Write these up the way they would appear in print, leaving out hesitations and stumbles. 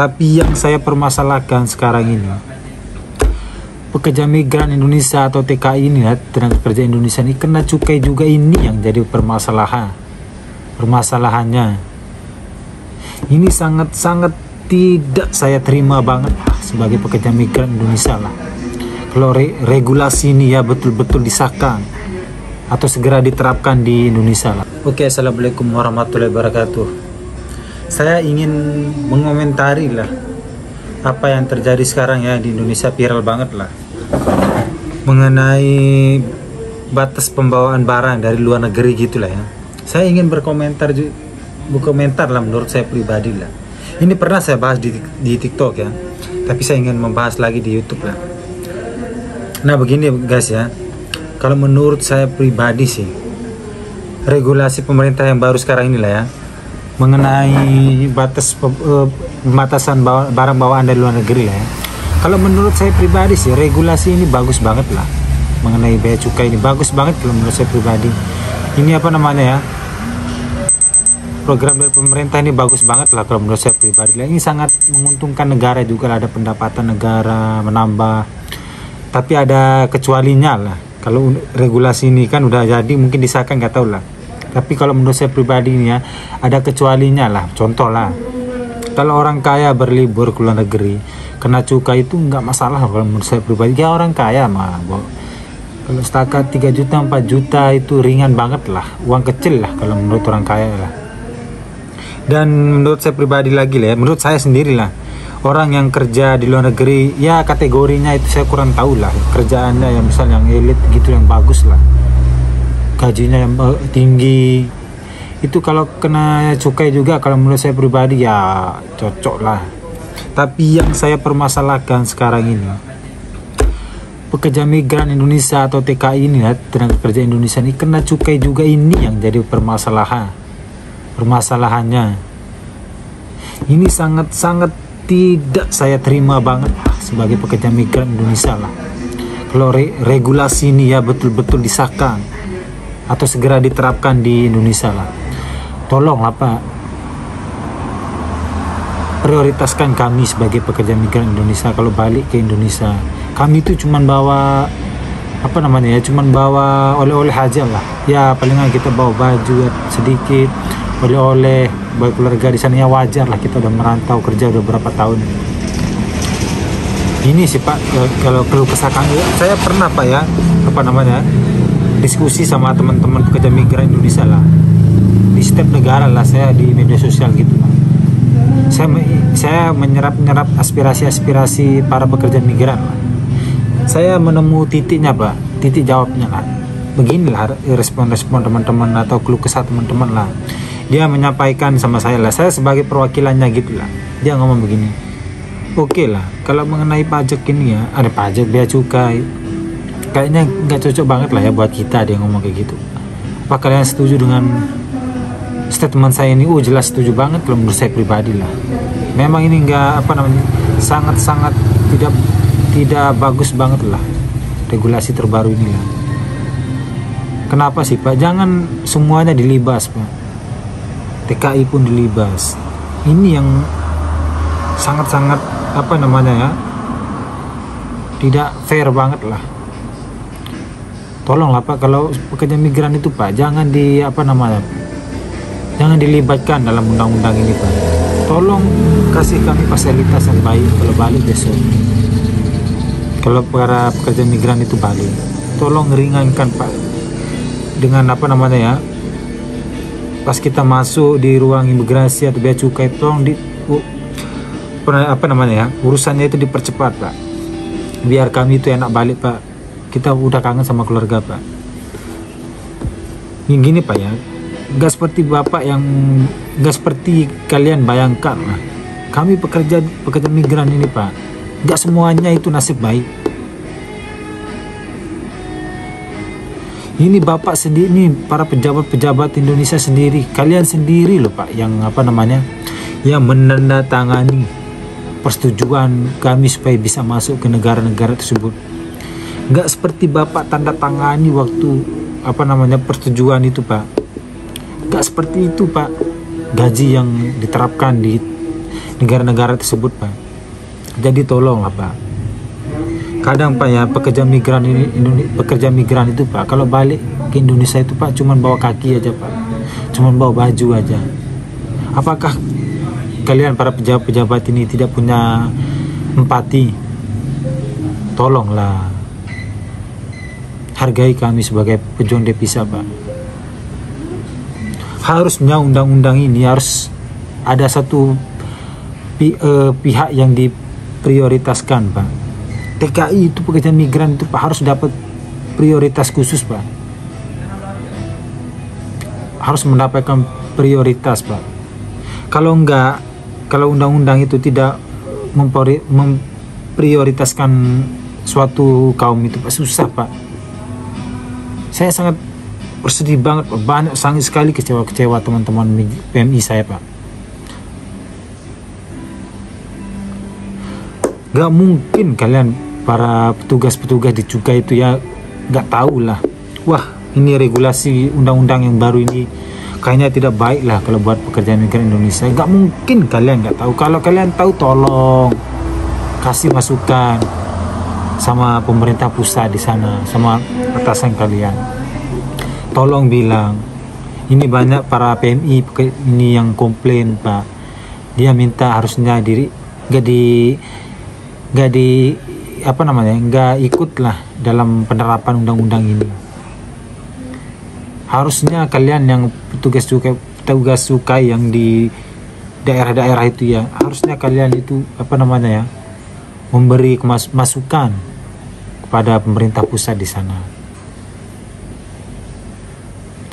Tapi yang saya permasalahkan sekarang ini, pekerja migran Indonesia atau TKI ini ya, tenaga kerja Indonesia ini kena cukai juga, ini yang jadi permasalahannya. Ini sangat-sangat tidak saya terima banget sebagai pekerja migran Indonesia lah. Kalau regulasi ini ya betul-betul disahkan atau segera diterapkan di Indonesia lah. Oke, assalamualaikum warahmatullahi wabarakatuh. Saya ingin mengomentari lah apa yang terjadi sekarang ya di Indonesia, viral banget lah, mengenai batas pembawaan barang dari luar negeri gitulah ya. Saya ingin berkomentar lah menurut saya pribadi lah. Ini pernah saya bahas di TikTok ya, tapi saya ingin membahas lagi di YouTube lah. Nah begini guys ya, kalau menurut saya pribadi sih, regulasi pemerintah yang baru sekarang inilah ya, mengenai pembatasan barang bawaan dari luar negeri lah ya. Kalau menurut saya pribadi sih, regulasi ini bagus banget lah. Mengenai bea cukai ini bagus banget kalau menurut saya pribadi. Ini apa namanya ya, program dari pemerintah ini bagus banget lah kalau menurut saya pribadi lah. Ini sangat menguntungkan negara juga lah, ada pendapatan negara menambah. Tapi ada kecualinya lah. Kalau regulasi ini kan udah jadi, mungkin disahkan nggak tahu lah. Tapi kalau menurut saya pribadi ini ya, ada kecualinya lah. Contoh lah, kalau orang kaya berlibur ke luar negeri, kena cukai itu nggak masalah kalau menurut saya pribadi. Ya orang kaya mah, kalau setakat 3 juta, 4 juta itu ringan banget lah. Uang kecil lah kalau menurut orang kaya lah. Dan menurut saya pribadi lagi lah ya, menurut saya sendiri lah, orang yang kerja di luar negeri ya kategorinya itu saya kurang tahu lah. Kerjaannya yang misal yang elit gitu, yang bagus lah, gajinya yang tinggi, itu kalau kena cukai juga kalau menurut saya pribadi ya cocok lah. Tapi yang saya permasalahkan sekarang ini, pekerja migran Indonesia atau TKI ini ya, tenaga kerja Indonesia ini kena cukai juga, ini yang jadi permasalahannya. Ini sangat-sangat tidak saya terima banget sebagai pekerja migran Indonesia lah. Kalau regulasi ini ya betul-betul disahkan atau segera diterapkan di Indonesia lah. Tolonglah Pak, prioritaskan kami sebagai pekerja migran Indonesia. Kalau balik ke Indonesia, kami itu cuman bawa apa namanya ya, cuman bawa oleh-oleh aja lah ya. Palingan kita bawa baju sedikit, oleh-oleh buat keluarga di sana ya, wajar lah, kita udah merantau kerja udah berapa tahun. Ini sih Pak, kalau keluh kesah kami, saya pernah Pak ya, apa namanya, diskusi sama teman-teman pekerja migran Indonesia lah di setiap negara lah, saya di media sosial gitu lah. Saya menyerap aspirasi para pekerja migran lah. Saya menemu titiknya Pak, titik jawabnya lah. Beginilah respon-respon teman-teman atau keluh kesah teman-teman lah. Dia menyampaikan sama saya lah, saya sebagai perwakilannya gitu lah. Dia ngomong begini, oke lah, kalau mengenai pajak ini ya, ada pajak bea cukai, kayaknya nggak cocok banget lah ya buat kita. Dia ngomong kayak gitu. Apa kalian setuju dengan statement saya ini? Jelas setuju banget kalau menurut saya pribadi lah. Memang ini nggak apa namanya, sangat-sangat tidak bagus banget lah regulasi terbaru ini lah. Kenapa sih Pak? Jangan semuanya dilibas Pak. TKI pun dilibas. Ini yang sangat-sangat apa namanya ya, tidak fair banget lah. Tolonglah Pak, kalau pekerja migran itu Pak, jangan jangan dilibatkan dalam undang-undang ini Pak. Tolong kasih kami fasilitas yang baik kalau balik besok. Kalau para pekerja migran itu balik, tolong ringankan Pak dengan apa namanya ya, pas kita masuk di ruang imigrasi atau bea cukai, tolong urusannya itu dipercepat Pak, biar kami itu enak balik Pak. Kita udah kangen sama keluarga Pak. Ini gini Pak ya, gak seperti Bapak yang gak seperti kalian bayangkan lah. Kami pekerja migran ini Pak, gak semuanya itu nasib baik. Ini Bapak sendiri, ini para pejabat-pejabat Indonesia sendiri, kalian sendiri loh Pak, yang apa namanya, yang menandatangani persetujuan kami supaya bisa masuk ke negara-negara tersebut. Nggak seperti Bapak tanda tangani waktu apa namanya persetujuan itu Pak. Nggak seperti itu Pak. Gaji yang diterapkan di negara-negara tersebut Pak. Jadi tolonglah Pak. Kadang Pak ya pekerja migran itu Pak, kalau balik ke Indonesia itu Pak cuman bawa kaki aja Pak, cuman bawa baju aja. Apakah kalian para pejabat-pejabat ini tidak punya empati? Tolonglah hargai kami sebagai pejuang devisa Pak. Harusnya undang-undang ini harus ada satu pihak yang diprioritaskan Pak. TKI itu pekerja migran itu Pak harus dapat prioritas khusus Pak. Harus mendapatkan prioritas Pak. Kalau enggak, kalau undang-undang itu tidak memprioritaskan suatu kaum itu Pak, susah Pak. Saya sangat bersedih banget Pak. Banyak sangat sekali kecewa teman-teman PMI saya Pak. Gak mungkin kalian para petugas-petugas di cukai itu ya gak tahu lah, wah ini regulasi undang-undang yang baru ini kayaknya tidak baik lah kalau buat pekerja migran Indonesia. Gak mungkin kalian gak tahu. Kalau kalian tahu tolong kasih masukan sama pemerintah pusat di sana, sama atasan kalian. Tolong bilang, ini banyak para PMI ini yang komplain Pak. Dia minta harusnya nggak ikutlah dalam penerapan undang-undang ini. Harusnya kalian yang petugas cukai yang di daerah-daerah itu ya, harusnya kalian itu memberi masukan kepada pemerintah pusat di sana.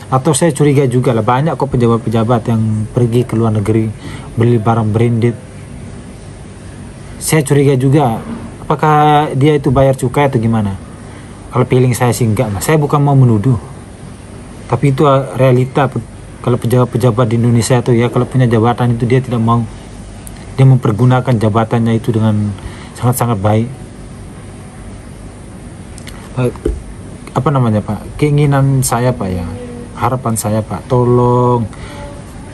Atau saya curiga juga lah, banyak kok pejabat-pejabat yang pergi ke luar negeri beli barang branded. Saya curiga juga, apakah dia itu bayar cukai atau gimana? Kalau feeling saya sih enggak lah. Saya bukan mau menuduh, tapi itu realita. Kalau pejabat-pejabat di Indonesia itu ya, kalau punya jabatan itu dia tidak mau, dia mempergunakan jabatannya itu dengan sangat-sangat baik. Pak, keinginan saya Pak ya, harapan saya Pak, tolong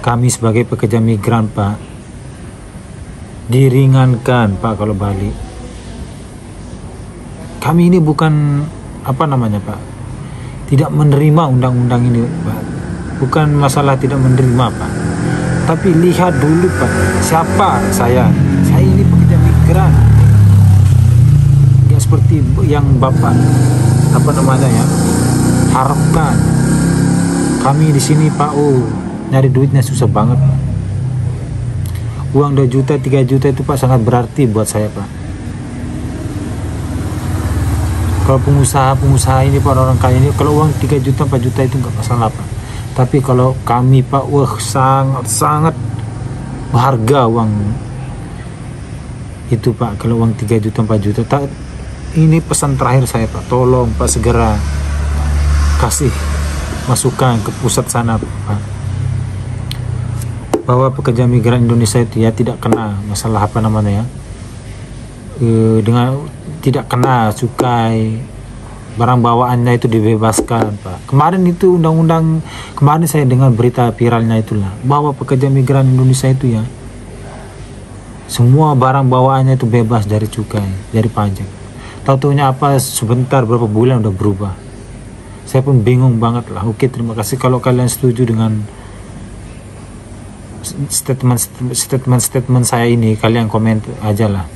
kami sebagai pekerja migran Pak, diringankan Pak kalau balik. Kami ini bukan Pak, tidak menerima undang-undang ini Pak. Bukan masalah tidak menerima Pak, tapi lihat dulu Pak, siapa saya ini pekerja migran, nggak seperti yang Bapak harapkan. Kami di sini Pak, nyari duitnya susah banget Pak. Uang 2 juta 3 juta itu Pak sangat berarti buat saya Pak. Kalau pengusaha ini Pak, orang kaya ini, kalau uang 3 juta 4 juta itu nggak masalah Pak. Tapi kalau kami Pak, sangat berharga uang itu Pak. Kalau uang 3 juta 4 juta, ini pesan terakhir saya Pak, tolong Pak segera kasih masukan ke pusat sana Pak, bahwa pekerja migran Indonesia itu ya tidak kena masalah dengan tidak kena cukai, barang bawaannya itu dibebaskan Pak. Kemarin itu kemarin saya dengar berita viralnya itulah, bahwa pekerja migran Indonesia itu ya semua barang bawaannya itu bebas dari cukai, dari pajak. Tahu-taunya sebentar berapa bulan udah berubah. Saya pun bingung banget lah. Oke, terima kasih kalau kalian setuju dengan statement saya ini, kalian komen aja lah.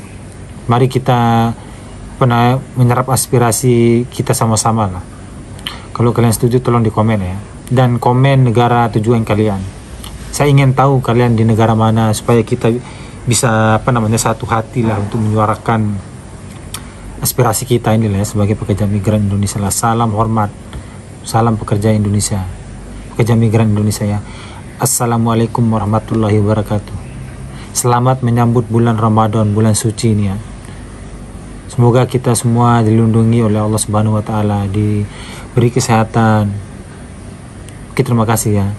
Mari kita menyerap aspirasi kita sama-sama lah. Kalau kalian setuju tolong di komen ya, dan komen negara tujuan kalian. Saya ingin tahu kalian di negara mana, supaya kita bisa satu hati lah untuk menyuarakan aspirasi kita ini lah ya, sebagai pekerja migran Indonesia lah. Salam hormat, salam pekerja Indonesia, pekerja migran Indonesia ya. Assalamualaikum warahmatullahi wabarakatuh. Selamat menyambut bulan Ramadan, bulan suci ini ya. Semoga kita semua dilindungi oleh Allah Subhanahu wa taala, diberi kesehatan. Oke, terima kasih ya.